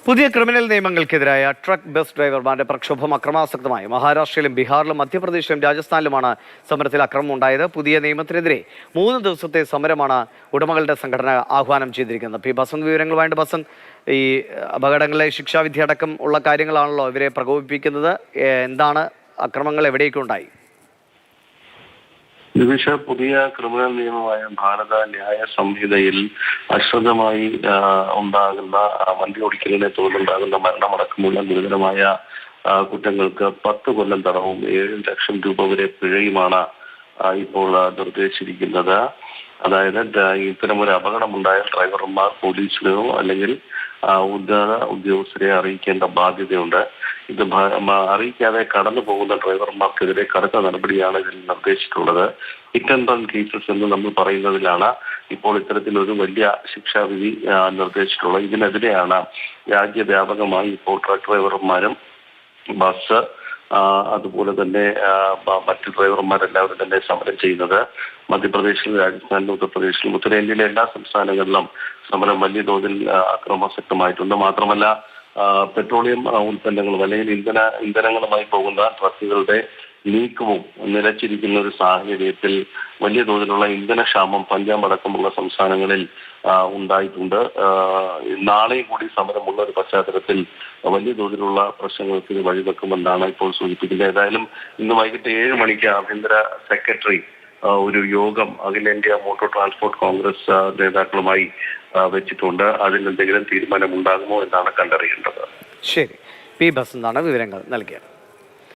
പുതിയ criminal നിയമങ്ങൾക്കെതിരായ truck bus ഡ്രൈവർമാരുടെ പ്രക്ഷോഭം അക്രമാസക്തമായി. മഹാരാഷ്ട്രയിലും ബീഹാറിലും മധ്യപ്രദേശിലും രാജസ്ഥാനിലുമാണ് സമരത്തിൽ അക്രമം ഉണ്ടായത്. പുതിയ നിയമത്തിനെതിരെ 3 ദിവസത്തെ സമരമാണ് ഉടമകളുടെ സംഘടന ആഹ്വാനം ചെയ്തിരിക്കുന്നത്. പി ബസന്ത് വിവരങ്ങളുമായിട്ട്. ബസന്ത്, ഈ അപകടങ്ങളിലെ ശിക്ഷാവിധി അടക്കം ഉള്ള കാര്യങ്ങളാണല്ലോ ഇവരെ പ്രകോപിപ്പിക്കുന്നത്. എന്താണ് അക്രമങ്ങൾ, എവിടേക്കുണ്ടായി? ദിവിഷ, പുതിയ ക്രിമിനൽ നിയമമായ ഭാരത ന്യായ സംഹിതയിൽ അശ്രദ്ധമായി ഉണ്ടാകുന്ന വണ്ടി ഓടിക്കലിനെ തുടർന്നുണ്ടാകുന്ന മരണമടക്കമുള്ള ഗുരുതരമായ കുറ്റങ്ങൾക്ക് 10 കൊല്ലം തടവും 7 ലക്ഷം രൂപ വരെ പിഴയുമാണ് ഇപ്പോൾ നിർദ്ദേശിച്ചിരിക്കുന്നത്. അതായത് ഇത്തരമൊരു അപകടമുണ്ടായാൽ ഡ്രൈവർമാർ പോലീസിനെയോ അല്ലെങ്കിൽ ഉന്നത ഉദ്യോഗസ്ഥരെ അറിയിക്കേണ്ട ബാധ്യതയുണ്ട്. ഇത് അറിയിക്കാതെ കടന്നു പോകുന്ന ഡ്രൈവർമാർക്കെതിരെ കടുത്ത നടപടിയാണ് ഇതിൽ നിർദ്ദേശിച്ചിട്ടുള്ളത്. ഹിറ്റ് ആൻഡ് റൺ കേസസ് എന്ന് നമ്മൾ പറയുന്നതിലാണ് ഇപ്പോൾ ഇത്തരത്തിലൊരു വലിയ ശിക്ഷാവിധി നിർദ്ദേശിച്ചിട്ടുള്ളത്. ഇതിനെതിരെയാണ് രാജ്യവ്യാപകമായി ഇപ്പോൾ ട്രക്ക് ഡ്രൈവർമാരും ബസ് അതുപോലെ തന്നെ മറ്റു ഡ്രൈവർമാരെല്ലാവരും തന്നെ സമരം ചെയ്യുന്നത്. മധ്യപ്രദേശിലും രാജസ്ഥാനിലും ഉത്തർപ്രദേശിലും ഉത്തരേന്ത്യയിലെ എല്ലാ സംസ്ഥാനങ്ങളിലും സമരം വലിയ തോതിൽ അക്രമാസക്തമായിട്ടുണ്ട്. മാത്രമല്ല, പെട്രോളിയം ഉൽപ്പന്നങ്ങളും അല്ലെങ്കിൽ ഇന്ധനങ്ങളുമായി പോകുന്ന ട്രക്കുകളുടെ നീക്കവും നിലച്ചിരിക്കുന്ന ഒരു സാഹചര്യത്തിൽ വലിയ തോതിലുള്ള ഇന്ധനക്ഷാമം പഞ്ചാബ് അടക്കമുള്ള സംസ്ഥാനങ്ങളിൽ ഉണ്ടായിട്ടുണ്ട്. നാളെയും കൂടി സമരമുള്ള ഒരു പശ്ചാത്തലത്തിൽ വലിയ തോതിലുള്ള പ്രശ്നങ്ങൾക്ക് ഇത് വഴിവെക്കുമെന്നാണ് ഇപ്പോൾ സൂചിപ്പിക്കുന്നത്. ഏതായാലും ഇന്ന് വൈകിട്ട് 7 മണിക്ക് ആഭ്യന്തര സെക്രട്ടറി ഒരു യോഗം അഖിലേന്ത്യാ മോട്ടോർ ട്രാൻസ്പോർട്ട് കോൺഗ്രസ് നേതാക്കളുമായി വെച്ചിട്ടുണ്ട്. അതിൽ എന്തെങ്കിലും തീരുമാനം ഉണ്ടാകുമോ എന്നാണ് കണ്ടറിയേണ്ടത്. ശരി, പി ബസന്താണ് വിവരങ്ങൾ നൽകിയത്.